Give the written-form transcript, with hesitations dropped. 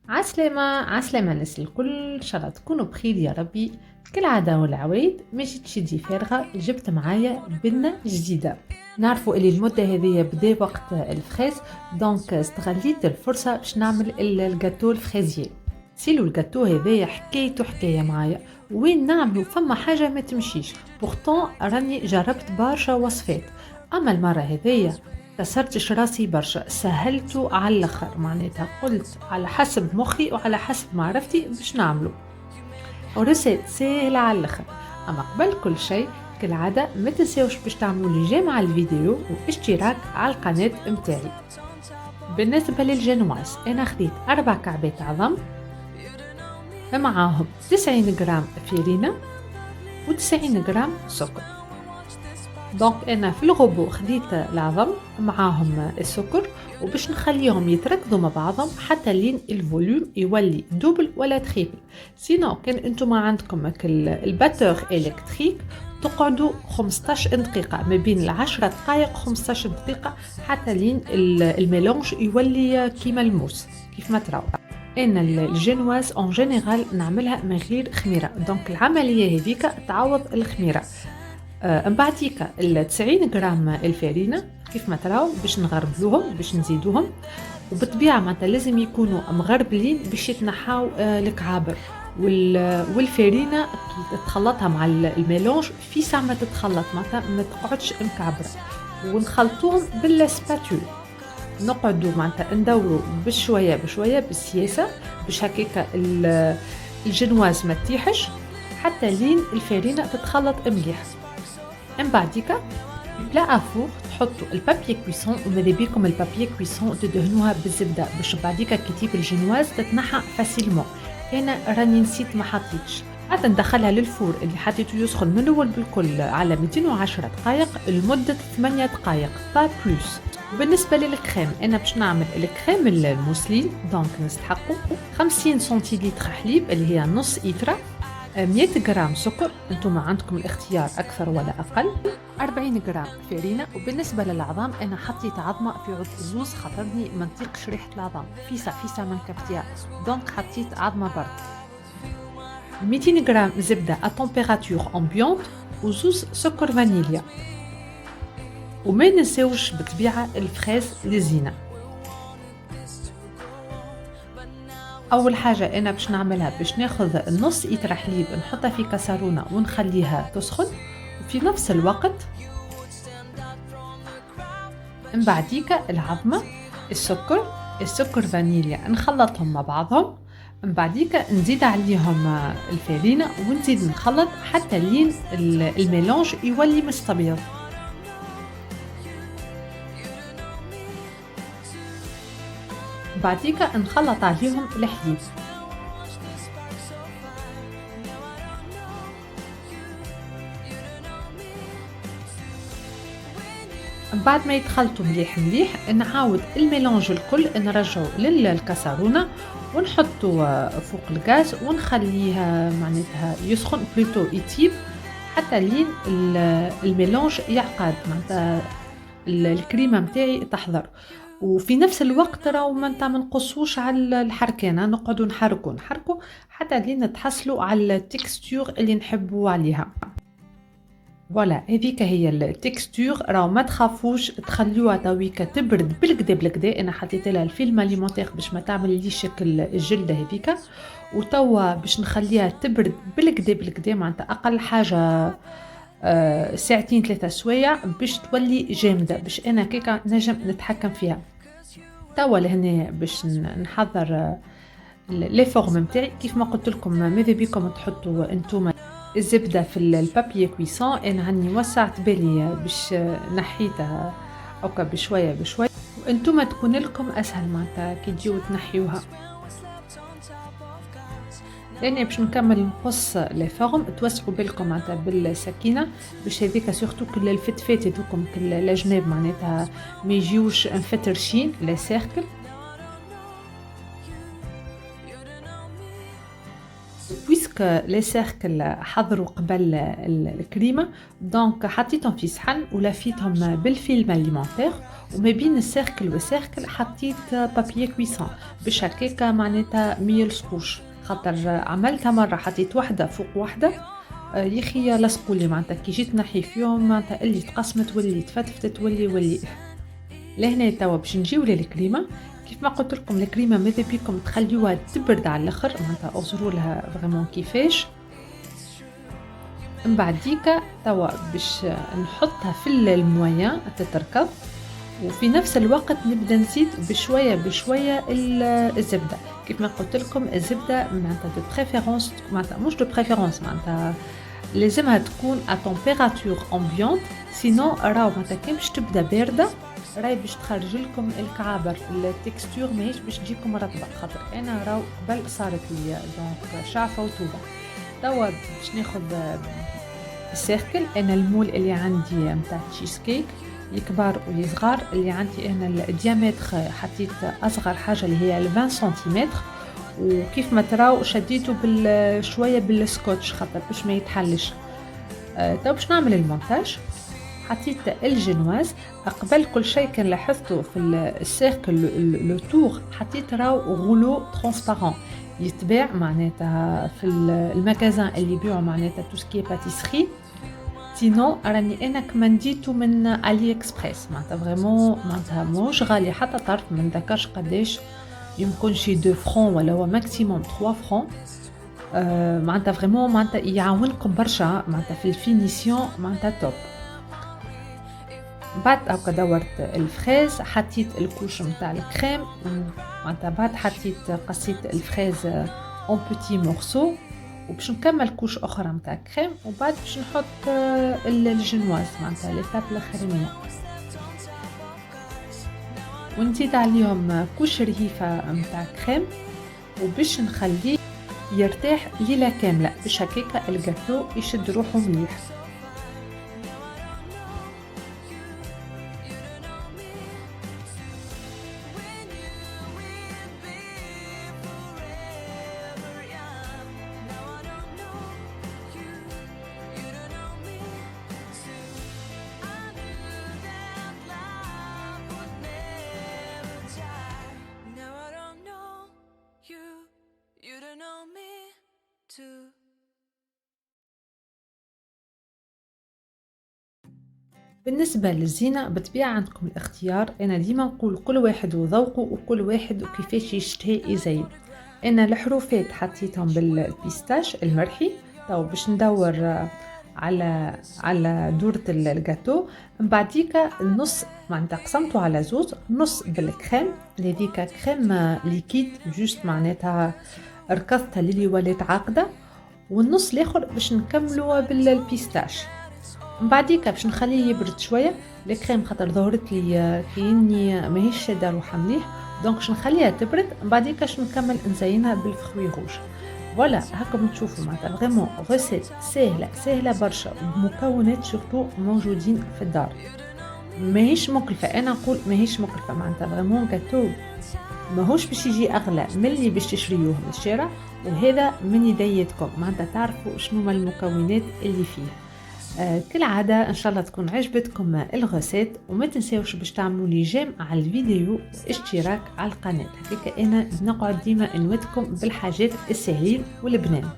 عسلامة عسلامة الناس الكل، إن شاء الله تكونوا بخير يا ربي. كالعادة والعوايد ما جيتش يدي فارغة، جبت معايا بنة جديدة. نعرفوا اللي المدة هذه بدا وقت الفخاز، دونك استغليت الفرصة باش نعمل الجاتو الفخازية. سيلو الجاتو هذايا حكايته حكاية معايا، وين نعملوا فما حاجة ما تمشيش، بورتون راني جربت برشا وصفات، أما المرة هذيا كسرتش راسي برشا، سهلته على الاخر، معناتها قلت على حسب مخي وعلى حسب معرفتي باش نعمله، ورسيت سهلة على الاخر. اما قبل كل شيء كالعادة ما تنساوش باش تعملوا لي جيم على الفيديو واشتراك على القناة متاعي. بالنسبة للجنواز انا خديت 4 كعبات عظم، معاهم 90 جرام فرينة و90 جرام سكر. دونك انا في الغبو خديت العظم معاهم السكر، وباش نخليهم يتركضوا مع بعضهم حتى لين الفوليوم يولي دوبل ولا تريبل. سينو كان انتم عندكم الباتور الكتريك تقعدوا 15 دقيقة، ما بين 10 دقائق 15 دقيقة حتى لين الميلونج يولي كيما الموس كيف ما تراو. انا الجينواز اون جينيرال نعملها من غير خميرة، دونك العملية هذيك تعوض الخميرة. من بعديك 90 جرام الفارينة كيف ما تراو باش نغربلوهم باش نزيدوهم، وبالطبيعة معناتها لازم يكونوا مغربلين باش يتنحاو الكعابر، والفارينة كي تخلطها مع الميلونج في ساعة ما تتخلط معناتها ما تقعدش مكعبرة، ونخلطوهم بالسباتول. نقعدوا معناتها ندوروا بشوية بشوية بالسياسة باش هكاك الجنواز ما تطيحش حتى لين الفارينة تتخلط مليح. من بعديك بلا افور تحطوا البابي كويسون، وماذا بيكم البابي كويسون تدهنوها بالزبده باش بعديك كي تجيب الجنواز تتنحى فاسيلمون. انا راني نسيت ما حطيتش، عاد ندخلها للفور اللي حطيته يسخن من اول بالكل على 210 دقائق لمده 8 دقائق با بلوس. وبالنسبه للكريم انا باش نعمل الكريم الموسلين، دونك نستحقوا 50 سنتيلتر حليب اللي هي نص إيترا، 100 جرام سكر، انتم عندكم الاختيار اكثر ولا اقل، 40 جرام فرينة. وبالنسبة للعظام انا حطيت عظمة في عود الزوز خاطرني ما نطيقش ريحة العظام، فيسا من كبتيها، دونك حطيت عظمة برك. 200 جرام زبدة à température ambiante وزوز سكر فانيليا. وما ننساوش بالطبيعة الفريز للزينة. اول حاجه انا باش نعملها باش ناخذ النص إيتر حليب نحطها في كاسرونه ونخليها تسخن، وفي نفس الوقت من بعديك العظمه السكر فانيليا نخلطهم مع بعضهم، من بعديك نزيد عليهم الفارينه ونزيد نخلط حتى لين الميلونج يولي مستبيض. بعديك نخلط عليهم الحليب. بعد ما يتخلطوا مليح مليح نعاود الميلانج الكل نرجعه للكاسرونه ونحطه فوق الغاز ونخليها معناتها يسخن بلوتو يطيب حتى لين الميلانج يعقد، معناتها الكريمه متاعي تحضر. وفي نفس الوقت راهو ما نقصوش على الحركانه، نقعدوا نحركوا حتى لين تحصلوا على التكستور اللي نحبوا عليها. فوالا هذيك هي التكستور، راهو ما تخافوش تخليوها تويكا تبرد بالكدا. انا حطيت لها الفيلم اليمونتير باش ما تعمل لي شكل الجلده هذيك، وتوا باش نخليها تبرد بالكدا معناتها اقل حاجه ساعتين 3 سوايع باش تولي جامده، باش انا كيكا نجم نتحكم فيها. توا لهنا باش نحضر لي فورم نتاعي كيف ما قلت لكم، ماذا بيكم تحطوا انتم الزبده في البابي كويسون، انا عني وسعت بالي باش نحيتها اوكا بشويه وانتم تكون لكم اسهل معناتها كي تجيو تنحيوها. لاني باش نكمل نقص لي فورم، توسعوا بالكم معناتها بالسكينه باش هذيك سورتو كل الفتفات هذوكم كل الاجناب معناتها ما يجيوش مفترشين لا سيركل. بويسك لي سيركل حضروا قبل الكريمة، دونك حطيتهم في صحن ولفيتهم بالفيلم أليمونتير، وما بين السيركل والسيركل حطيت بابيي كويسون باش هكاكا معناتها ما يلصقوش، خاطر عملتها مرة حطيت وحدة فوق وحدة يخي لصقوا لي معناتها كي جيت نحي فيهم معناتها اللي تقسمت واللي تفتفتت واللي لهنا توا باش نجيو للكريمة. كيف ما قلت لكم الكريمة ماذا بيكم تخليوها تبرد على الاخر معناتها اغزروا لها فريمون كيفاش. من بعديك توا باش نحطها في المويان تتركض، وفي نفس الوقت نبدا نزيد بشويه بشويه الزبده. كيف ما قلت لكم الزبده معناتها دو بريفيرونس معناتها مش دو بريفيرونس معناتها لازمها تكون ا تمبيراتور امبيونت، سينو راهو معناتها كي باش تبدا بارده راهي باش تخرج لكم الكعابر التكستور ماهيش باش تجيكم رطبه، خاطر انا راهو قبل صارت لي دونك شعفه وطوبه. توا باش ناخذ السيركل، انا المول اللي عندي نتاع تشيز كيك الكبار والصغار، اللي عندي انا الديامتر حطيت اصغر حاجه اللي هي 20 سنتيمتر، وكيف ما تراو شديته شويه بالسكوتش خاطر باش ما يتحلش. تو باش نعمل المونتاج. حطيت الجنواز قبل كل شيء كان لاحظته في السيركل لو تور حطيت راو غولو ترانسبارون يتباع معناتها في المكازان اللي يبيعوا معناتها تو سكي باتيسري، سينو راني انا كمنديتو من علي اكسبريس معناتها فريمون معناتها موش غالي حتى طرف من ذكرش قداش يمكن شي 2 فرون ولا هو ماكسيموم 3 فرون. معناتها فريمون معناتها يعاونكم برشا معناتها في الفينيسيون معناتها توب. بعد هكا دورت الفريز حطيت الكوش نتاع الكريم، معناتها بعد حطيت قصيت الفريز اون بوتي مورسو، وباش نكمل كوش اخرى نتاع كريم، وبعد باش نحط الجنواز معناتها ليتاب الاخرانيه، ونزيد عليهم كوش رهيفه نتاع كريم، وباش نخليه يرتاح ليله كامله باش هكاكا الجاتو يشد روحه مليح. بالنسبة للزينة بطبيعة عندكم الاختيار، أنا ديما نقول كل واحد وذوقه وكل واحد وكيفاش يشتهي يزين. أنا الحروفات حطيتهم بالبيستاش المرحي، تو باش ندور على دورة الجاتو. من بعديك النص معناتها قسمته على زوز، نص بالكريم لذيك كريم ليكيد جوست معناتها ركضتها للي ولات عاقدة، والنص الاخر باش نكملوا بالبيستاش. من بعديك باش نخليه يبرد شويه الكريم خاطر ظهرت لي كأني ماهيش شاده روحها مليح، دونك باش نخليها تبرد. من بعديك باش نكمل نزينها بالفخوي روج. فوالا هاكم تشوفوا معناتها فريمون غوسيت سهله برشا، ومكونات سورتو موجودين في الدار، ماهيش مكلفه. انا نقول ماهيش مكلفه معناتها فريمون جاتو ماهوش باش يجي اغلى من اللي باش تشريوه من الشارع، وهذا من يديتكم معناتها تعرفوا شنو هما المكونات اللي فيه. كالعادة إن شاء الله تكون عجبتكم الغسات، وما تنساوش باش تعملوا لي جيم على الفيديو واشتراك على القناة، هكذا أنا نقعد ديما نودكم بالحاجات السهلين والبنان.